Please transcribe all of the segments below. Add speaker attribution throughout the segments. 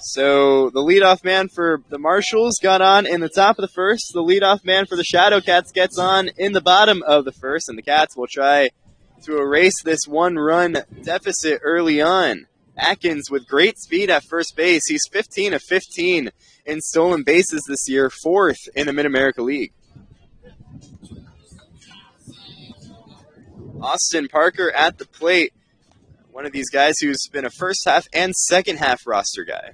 Speaker 1: So the leadoff man for the Marshals got on in the top of the first. The leadoff man for the Shadow Cats gets on in the bottom of the first, and the Cats will try to erase this one-run deficit early on. Atkins with great speed at first base. He's 15 of 15 in stolen bases this year, 4th in the Mid-America League. Austin Parker at the plate. One of these guys who's been a first half and second half roster guy.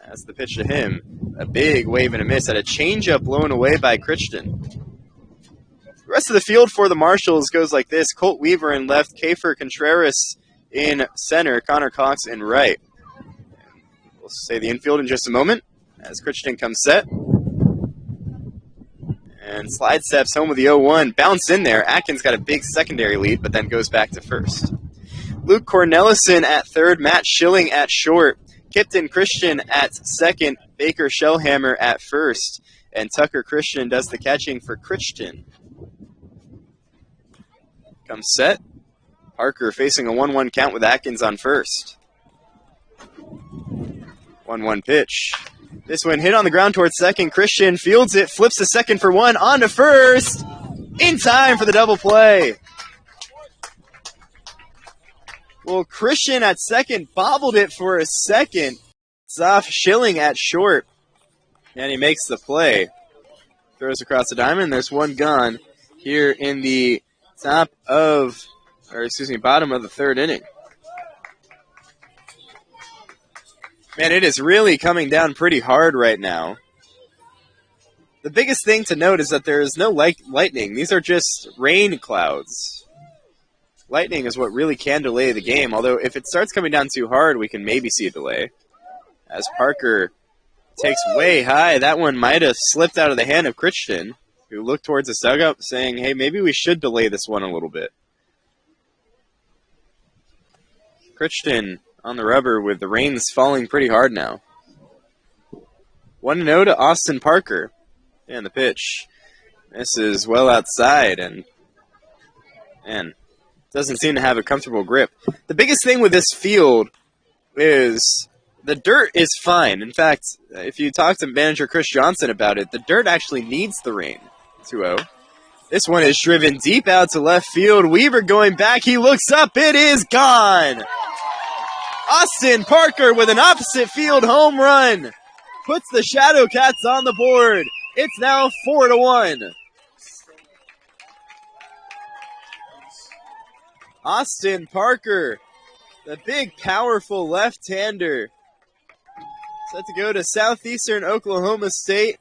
Speaker 1: That's the pitch to him. A big wave and a miss at a changeup blown away by Crichton. The rest of the field for the Marshals goes like this. Colt Weaver in left, Kafer Contreras in center, Connor Cox in right. We'll say the infield in just a moment as Crichton comes set. And slide steps home with the 0-1. Bounce in there. Atkins got a big secondary lead, but then goes back to first. Luke Cornelison at third, Matt Schilling at short, Kipton Christian at second, Baker Shellhammer at first, and Tucker Christian does the catching for Crichton. Comes set. Parker facing a 1-1 count with Atkins on first. 1-1 pitch. This one hit on the ground towards second. Christian fields it, flips to second for one, on to first, in time for the double play. Well, Christian at second bobbled it for a second. It's off Schilling at short, and he makes the play. Throws across the diamond. There's one gone here in the bottom of the third inning. Man, it is really coming down pretty hard right now. The biggest thing to note is that there is no lightning. These are just rain clouds. Lightning is what really can delay the game, although if it starts coming down too hard, we can maybe see a delay. As Parker takes way high, that one might have slipped out of the hand of Crichton, who looked towards his dugout saying, hey, maybe we should delay this one a little bit. Crichton on the rubber with the rains falling pretty hard now. 1-0 to Austin Parker. And the pitch. This is well outside and doesn't seem to have a comfortable grip. The biggest thing with this field is the dirt is fine. In fact, if you talk to manager Chris Johnson about it, the dirt actually needs the rain. 2-0. This one is driven deep out to left field. Weaver going back. He looks up. It is gone. Austin Parker with an opposite field home run puts the Shadow Cats on the board. It's now 4-1. Austin Parker, the big, powerful left-hander, set to go to Southeastern Oklahoma State,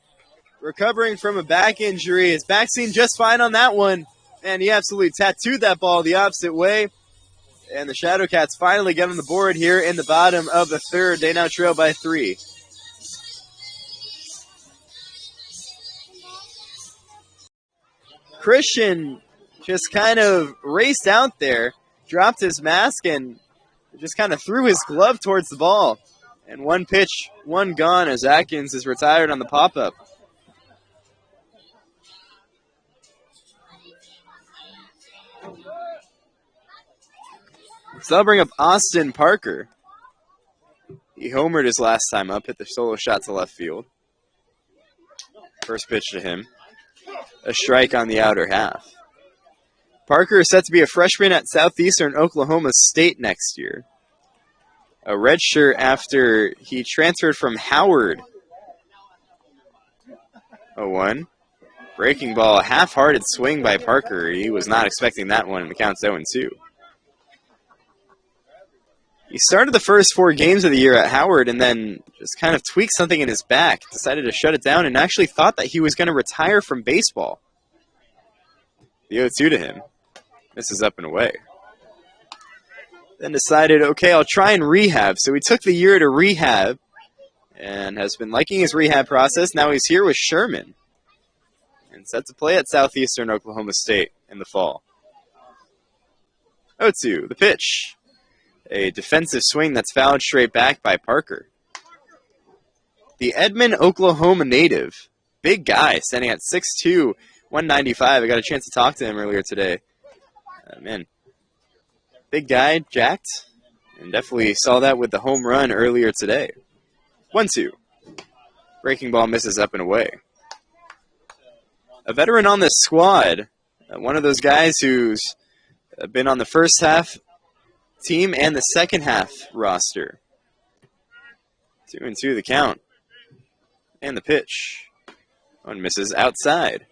Speaker 1: recovering from a back injury. His back seemed just fine on that one, and he absolutely tattooed that ball the opposite way. And the Shadow Cats finally get on the board here in the bottom of the third. They now trail by 3. Christian just kind of raced out there, dropped his mask, and just kind of threw his glove towards the ball. And one pitch, one gone as Atkins is retired on the pop-up. So I'll bring up Austin Parker. He homered his last time up, hit the solo shot to left field. First pitch to him. A strike on the outer half. Parker is set to be a freshman at Southeastern Oklahoma State next year. A redshirt after he transferred from Howard. 0-1. Breaking ball, a half-hearted swing by Parker. He was not expecting that one, and the count's 0-2. He started the first 4 games of the year at Howard and then just kind of tweaked something in his back, decided to shut it down, and actually thought that he was going to retire from baseball. The 0-2 to him. This is up and away. Then decided, okay, I'll try and rehab. So he took the year to rehab and has been liking his rehab process. Now he's here with Sherman and set to play at Southeastern Oklahoma State in the fall. 0-2, the pitch. A defensive swing that's fouled straight back by Parker. The Edmond, Oklahoma native. Big guy, standing at 6'2", 195. I got a chance to talk to him earlier today. Man, big guy, jacked, and definitely saw that with the home run earlier today. 1-2. Breaking ball misses up and away. A veteran on this squad. One of those guys who's been on the first half team and the second half roster. 2-2 the count. And the pitch. One misses outside.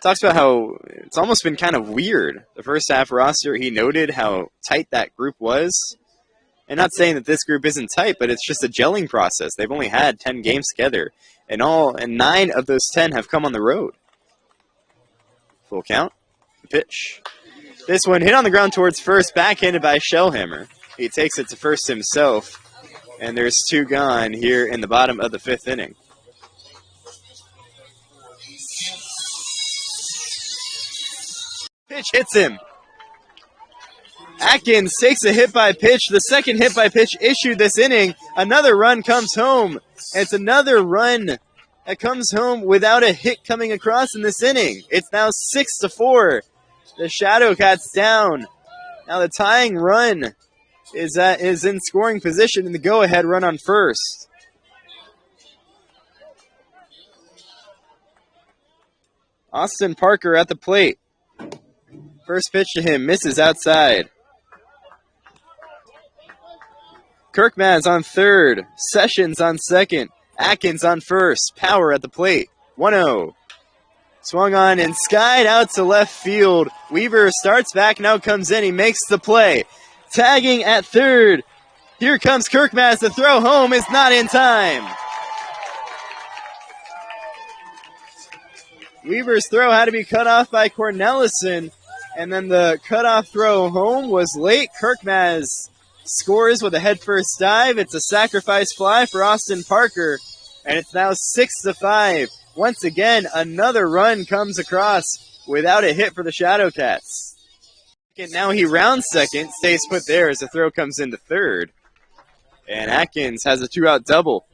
Speaker 1: Talks about how it's almost been kind of weird. The first half roster, he noted how tight that group was. And not saying that this group isn't tight, but it's just a gelling process. They've only had 10 games together. And 9 of those 10 have come on the road. Full count. Pitch. This one hit on the ground towards first, backhanded by Shellhammer. He takes it to first himself. And there's 2 gone here in the bottom of the 5th inning. Pitch hits him. Atkins takes a hit by pitch. The second hit by pitch issued this inning. Another run comes home. It's another run that comes home without a hit coming across in this inning. It's now 6-4. The Shadowcats down. Now the tying run is in scoring position in the go-ahead run on first. Austin Parker at the plate. First pitch to him, misses outside. Kirkmaz on third. Sessions on second. Atkins on first. Power at the plate. 1-0. Swung on and skied out to left field. Weaver starts back, now comes in. He makes the play. Tagging at third. Here comes Kirkmaz. The throw home is not in time. Weaver's throw had to be cut off by Cornelison. And then the cutoff throw home was late. Kirkmaz scores with a head-first dive. It's a sacrifice fly for Austin Parker. And it's now 6-5. Once again, another run comes across without a hit for the Shadowcats. And now he rounds second, stays put there as the throw comes into third. And Atkins has a 2-out double.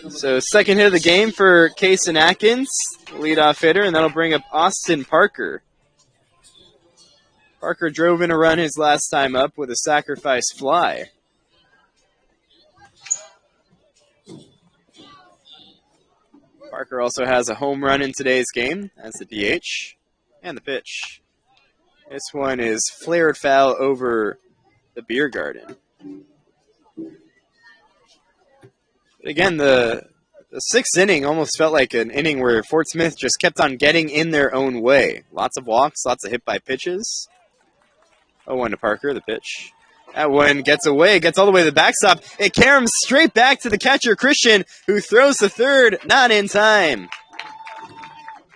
Speaker 1: So second hit of the game for Kason Atkins, leadoff hitter, and that'll bring up Austin Parker. Parker drove in a run his last time up with a sacrifice fly. Parker also has a home run in today's game. That's the DH. And the pitch. This one is flared foul over the beer garden. Again, the sixth inning almost felt like an inning where Fort Smith just kept on getting in their own way. Lots of walks, lots of hit by pitches. 0-1 to Parker, the pitch. That one gets away, gets all the way to the backstop. It caroms straight back to the catcher, Christian, who throws the third, not in time.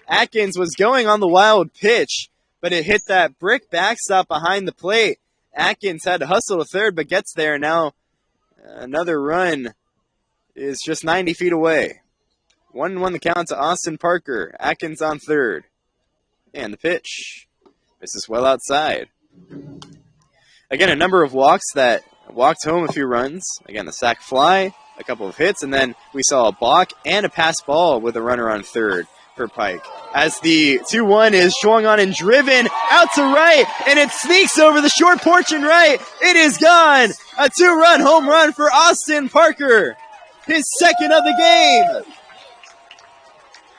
Speaker 1: Atkins was going on the wild pitch, but it hit that brick backstop behind the plate. Atkins had to hustle to third, but gets there. Now another run is just 90 feet away. 1-1 the count to Austin Parker. Atkins on third. And the pitch. This is well outside. Again, a number of walks that walked home a few runs. Again, the sac fly, a couple of hits, and then we saw a balk and a pass ball with a runner on third for Pike. As the 2-1 is swung on and driven out to right, and it sneaks over the short porch and right. It is gone. A 2-run home run for Austin Parker. His second of the game.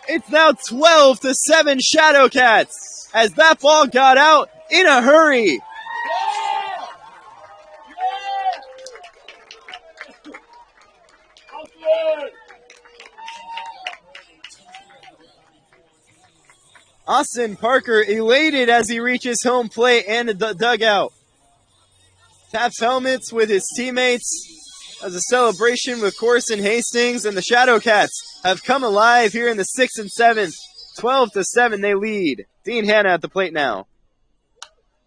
Speaker 1: It's now 12-7 Shadowcats as that ball got out in a hurry. Austin Parker elated as he reaches home plate and the dugout. Taps helmets with his teammates as a celebration with Corson Hastings, and the Shadowcats have come alive here in the 6th and 7th. 12-7 they lead. Dean Hanna at the plate now.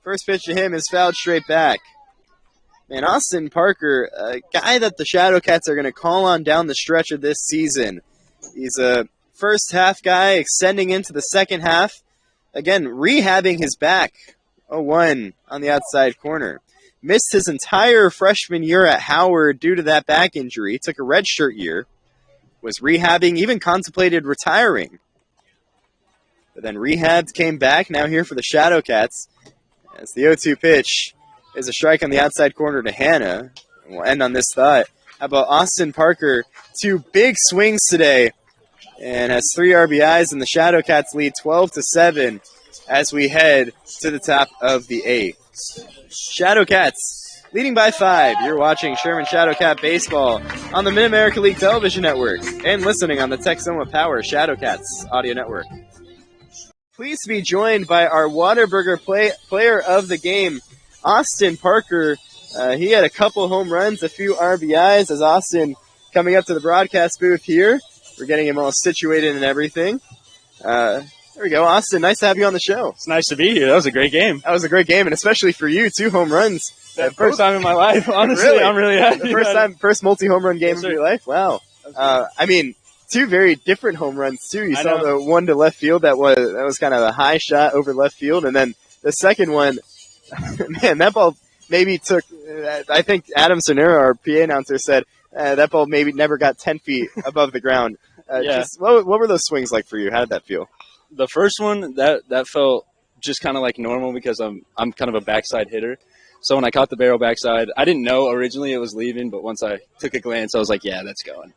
Speaker 1: First pitch to him is fouled straight back. Man, Austin Parker, a guy that the Shadowcats are going to call on down the stretch of this season. He's a first half guy extending into the second half. Again, rehabbing his back. 0-1 on the outside corner. Missed his entire freshman year at Howard due to that back injury. Took a redshirt year. Was rehabbing, even contemplated retiring. But then rehabbed, came back, now here for the Shadowcats. As the 0-2 pitch is a strike on the outside corner to Hannah. And we'll end on this thought. How about Austin Parker? 2 big swings today and has 3 RBIs, and the Shadowcats lead 12-7 as we head to the top of the 8th. Shadowcats leading by 5. You're watching Sherman Shadowcat Baseball on the Mid-America League Television Network and listening on the Texoma Power Shadowcats Audio Network. Pleased to be joined by our Whataburger player of the game, Austin Parker. He had a couple home runs, a few RBIs, as Austin coming up to the broadcast booth here. We're getting him all situated and everything. There we go, Austin. Nice to have you on the show.
Speaker 2: It's nice to be here. That was a great game.
Speaker 1: That was a great game, and especially for you, 2 home runs.
Speaker 2: First time in my life, honestly.
Speaker 1: Really?
Speaker 2: I'm really happy.
Speaker 1: First multi-home run game of your life? Wow. 2 very different home runs, too. You saw the one to left field that was kind of a high shot over left field, and then the second one, man, that ball maybe took, I think Adam Sonera, our PA announcer, said that ball maybe never got 10 feet above the ground. What were those swings like for you? How did that feel?
Speaker 2: The first one, that felt just kind of like normal because I'm kind of a backside hitter. So when I caught the barrel backside, I didn't know originally it was leaving, but once I took a glance, I was like, yeah, that's going.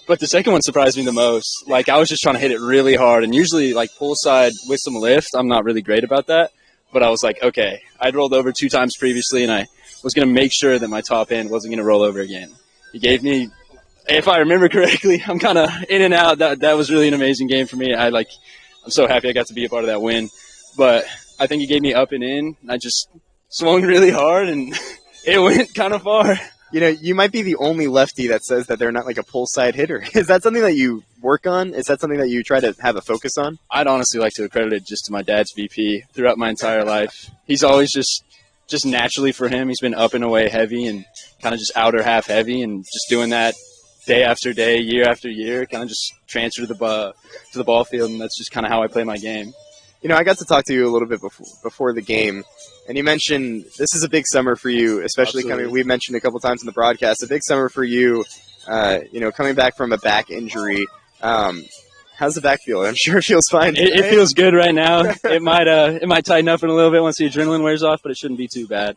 Speaker 2: But the second one surprised me the most. Like, I was just trying to hit it really hard, and usually, like, pull side with some lift, I'm not really great about that. But I was like, okay, I'd rolled over 2 times previously, and I was going to make sure that my top end wasn't going to roll over again. He gave me, if I remember correctly, I'm kind of in and out. That was really an amazing game for me. I'm so happy I got to be a part of that win. But I think he gave me up and in. I just swung really hard, and it went kind of far.
Speaker 1: You know, you might be the only lefty that says that they're not like a pull side hitter. Is that something that you work on? Is that something that you try to have a focus on?
Speaker 2: I'd honestly like to accredit it just to my dad's VP throughout my entire life. He's always just naturally for him, he's been up and away heavy and kind of just outer half heavy, and just doing that day after day, year after year, kind of just transfer to the ball field, and that's just kind of how I play my game.
Speaker 1: You know, I got to talk to you a little bit before the game, and you mentioned this is a big summer for you, especially we mentioned a couple times in the broadcast, a big summer for you, coming back from a back injury. How's the back feel? I'm sure it feels fine.
Speaker 2: It feels good right now. It might tighten up in a little bit once the adrenaline wears off, but it shouldn't be too bad.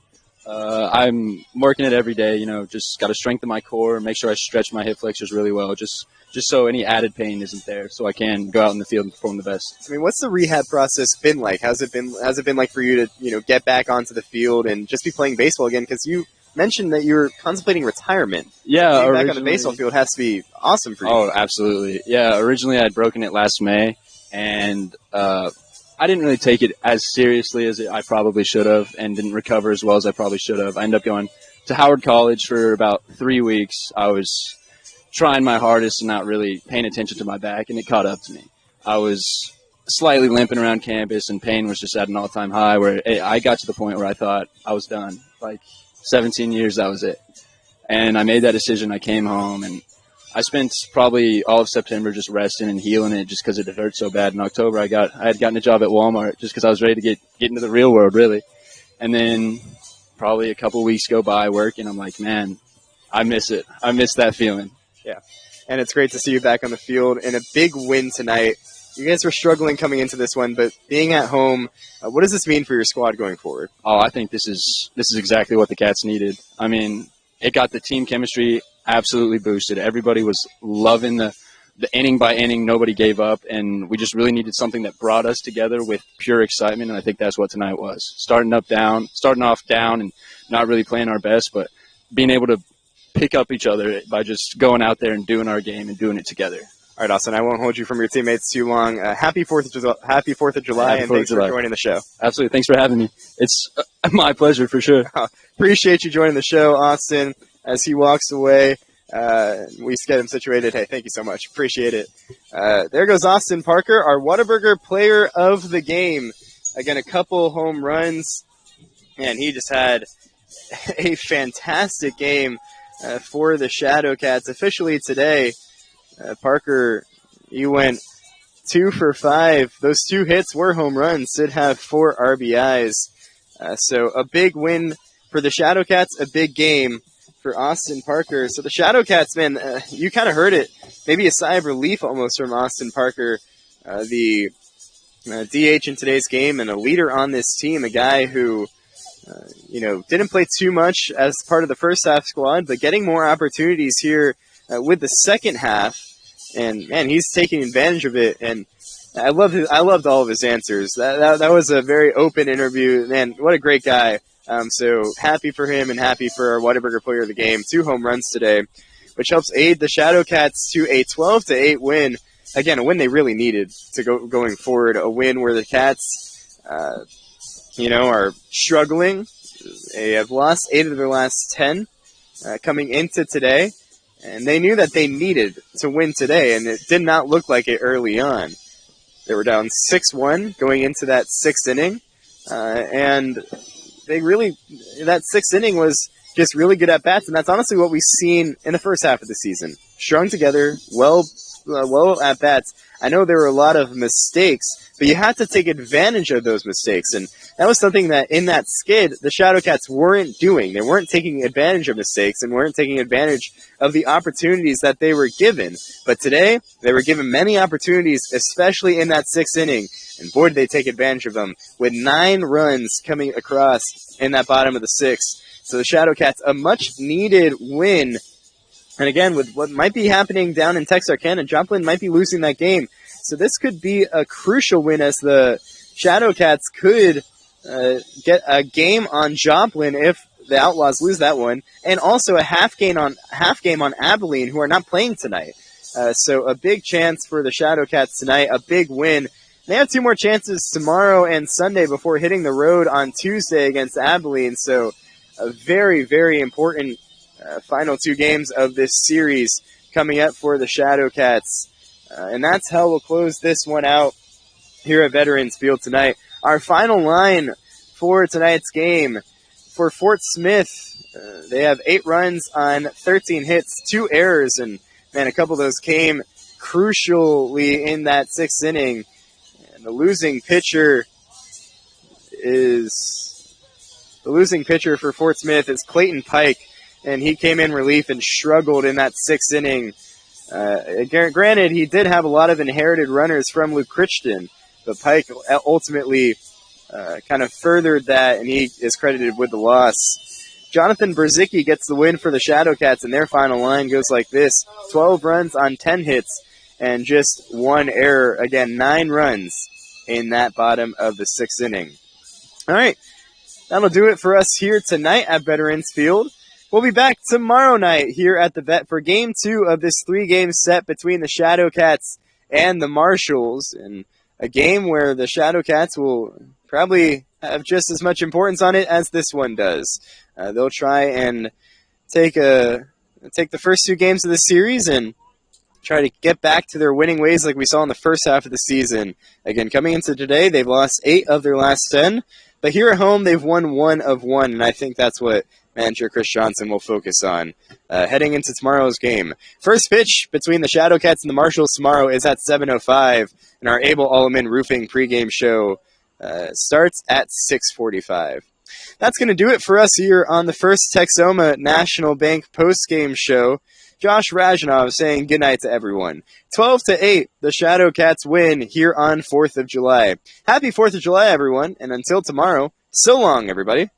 Speaker 2: I'm working it every day, just got to strengthen my core, make sure I stretch my hip flexors really well, just so any added pain isn't there, so I can go out in the field and perform the best.
Speaker 1: I mean, what's the rehab process been like? How's it been like for you to, get back onto the field and just be playing baseball again? Because you mentioned that you're contemplating retirement.
Speaker 2: Yeah,
Speaker 1: being back on the baseball field has to be awesome for you.
Speaker 2: Oh, absolutely. Yeah, originally I had broken it last May, and I didn't really take it as seriously as I probably should have, and didn't recover as well as I probably should have. I ended up going to Howard College for about 3 weeks. I was trying my hardest and not really paying attention to my back, and it caught up to me. I was slightly limping around campus, and pain was just at an all-time high, where I got to the point where I thought I was done. Like 17 years, that was it. And I made that decision. I came home, and I spent probably all of September just resting and healing it just because it hurt so bad. In October, I had gotten a job at Walmart just because I was ready to get into the real world, really. And then probably a couple weeks go by working. I'm like, man, I miss it. I miss that feeling.
Speaker 1: Yeah, and it's great to see you back on the field and a big win tonight. You guys were struggling coming into this one, but being at home, what does this mean for your squad going forward?
Speaker 2: Oh, I think this is exactly what the Cats needed. I mean, it got the team chemistry absolutely boosted. Everybody was loving the inning by inning. Nobody gave up, and we just really needed something that brought us together with pure excitement, and I think that's what tonight was. Starting off down and not really playing our best, but being able to pick up each other by just going out there and doing our game and doing it together.
Speaker 1: All right, Austin, I won't hold you from your teammates too long. Happy 4th of July, and thanks for joining the show.
Speaker 2: Absolutely. Thanks for having me. It's my pleasure for sure.
Speaker 1: Appreciate you joining the show, Austin. As he walks away, we get him situated. Hey, thank you so much. Appreciate it. There goes Austin Parker, our Whataburger player of the game. Again, a couple home runs, and he just had a fantastic game for the Shadowcats. Officially today, Parker, you went 2 for 5. Those 2 hits were home runs. Did have 4 RBIs. So a big win for the Shadowcats, a big game for Austin Parker. So the Shadowcats, man, you kind of heard it. Maybe a sigh of relief almost from Austin Parker. The DH in today's game and a leader on this team, a guy who, didn't play too much as part of the first half squad, but getting more opportunities here with the second half. And, man, he's taking advantage of it. And I loved all of his answers. That was a very open interview. Man, what a great guy. So happy for him and happy for our Whataburger player of the game. 2 home runs today, which helps aid the Shadowcats to a 12-8 win. Again, a win they really needed to going forward. A win where the Cats, are struggling. They have lost 8 of their last 10 coming into today. And they knew that they needed to win today, and it did not look like it early on. They were down 6-1 going into that 6th inning. And that 6th inning was just really good at bats, and that's honestly what we've seen in the first half of the season. Strung together, well at bats. I know there were a lot of mistakes, but you had to take advantage of those mistakes, and that was something that in that skid the Shadowcats weren't doing. They weren't taking advantage of mistakes and weren't taking advantage of the opportunities that they were given. But today, they were given many opportunities, especially in that 6th inning, and boy, did they take advantage of them, with 9 runs coming across in that bottom of the 6th. So the Shadowcats, a much-needed win. And again, with what might be happening down in Texarkana, Joplin might be losing that game. So this could be a crucial win, as the Shadowcats could get a game on Joplin if the Outlaws lose that one, and also a half game on Abilene, who are not playing tonight. So a big chance for the Shadowcats tonight, a big win. They have 2 more chances tomorrow and Sunday before hitting the road on Tuesday against Abilene. So a very, very important final 2 games of this series coming up for the Shadowcats. And that's how we'll close this one out here at Veterans Field tonight. Our final line for tonight's game for Fort Smith, they have 8 runs on 13 hits, 2 errors, and man, a couple of those came crucially in that 6th inning. And the losing pitcher for Fort Smith is Clayton Pike, and he came in relief and struggled in that 6th inning. Granted, he did have a lot of inherited runners from Luke Crichton, but Pike ultimately kind of furthered that, and he is credited with the loss. Jonathan Berzicki gets the win for the Shadowcats, and their final line goes like this: 12 runs on 10 hits and just 1 error. Again, 9 runs in that bottom of the 6th inning. All right, that'll do it for us here tonight at Veterans Field. We'll be back tomorrow night here at the Vet for Game 2 of this 3-game set between the Shadowcats and the Marshals, and a game where the Shadowcats will probably have just as much importance on it as this one does. They'll try and take the first 2 games of the series and try to get back to their winning ways like we saw in the first half of the season. Again, coming into today, they've lost 8 of their last 10, but here at home, they've won 1 of 1, and I think that's what manager Chris Johnson will focus on heading into tomorrow's game. First pitch between the Shadowcats and the Marshals tomorrow is at 7:05, and our Able Alleman Roofing pregame show starts at 6:45. That's going to do it for us here on the First Texoma National Bank postgame show. Josh Rajanov saying goodnight to everyone. 12-8, the Shadowcats win here on 4th of July. Happy 4th of July, everyone, and until tomorrow, so long, everybody.